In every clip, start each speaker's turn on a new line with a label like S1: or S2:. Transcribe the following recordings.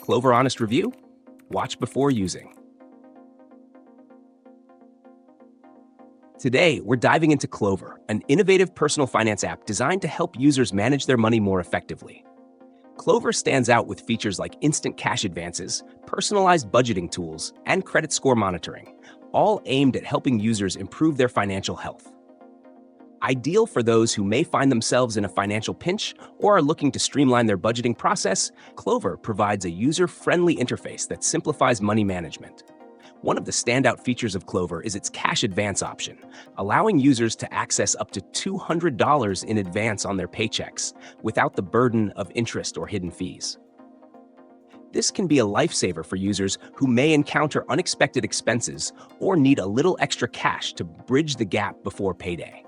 S1: Klover Honest Review? Watch before using. Today, we're diving into Klover, an innovative personal finance app designed to help users manage their money more effectively. Klover stands out with features like instant cash advances, personalized budgeting tools, and credit score monitoring, all aimed at helping users improve their financial health. Ideal for those who may find themselves in a financial pinch or are looking to streamline their budgeting process, Klover provides a user-friendly interface that simplifies money management. One of the standout features of Klover is its cash advance option, allowing users to access up to $200 in advance on their paychecks without the burden of interest or hidden fees. This can be a lifesaver for users who may encounter unexpected expenses or need a little extra cash to bridge the gap before payday.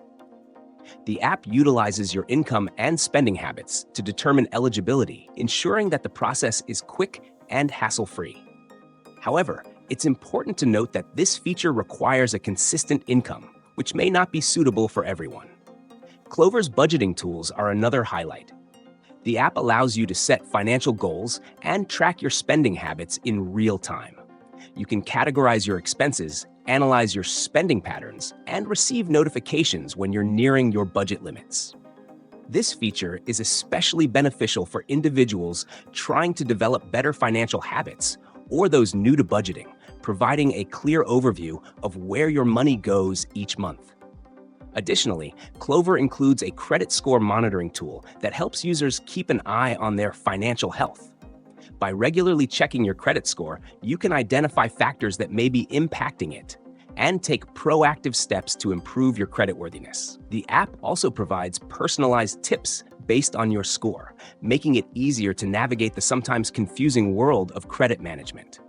S1: The app utilizes your income and spending habits to determine eligibility, ensuring that the process is quick and hassle-free. However, it's important to note that this feature requires a consistent income, which may not be suitable for everyone. Klover's budgeting tools are another highlight. The app allows you to set financial goals and track your spending habits in real time. You can categorize your expenses, analyze your spending patterns, and receive notifications when you're nearing your budget limits. This feature is especially beneficial for individuals trying to develop better financial habits or those new to budgeting, providing a clear overview of where your money goes each month. Additionally, Klover includes a credit score monitoring tool that helps users keep an eye on their financial health. By regularly checking your credit score, you can identify factors that may be impacting it and take proactive steps to improve your creditworthiness. The app also provides personalized tips based on your score, making it easier to navigate the sometimes confusing world of credit management.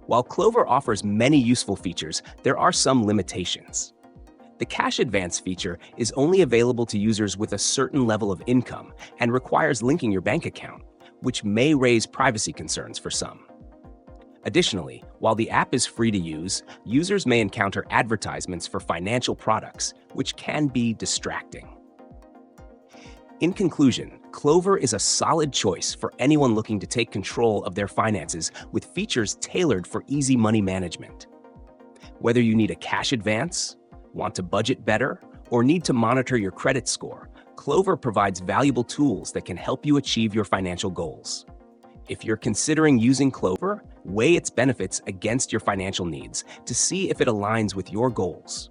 S1: While Klover offers many useful features, there are some limitations. The cash advance feature is only available to users with a certain level of income and requires linking your bank account, which may raise privacy concerns for some. Additionally, while the app is free to use, users may encounter advertisements for financial products, which can be distracting. In conclusion, Klover is a solid choice for anyone looking to take control of their finances with features tailored for easy money management. Whether you need a cash advance, want to budget better, or need to monitor your credit score, Klover provides valuable tools that can help you achieve your financial goals. If you're considering using Klover, weigh its benefits against your financial needs to see if it aligns with your goals.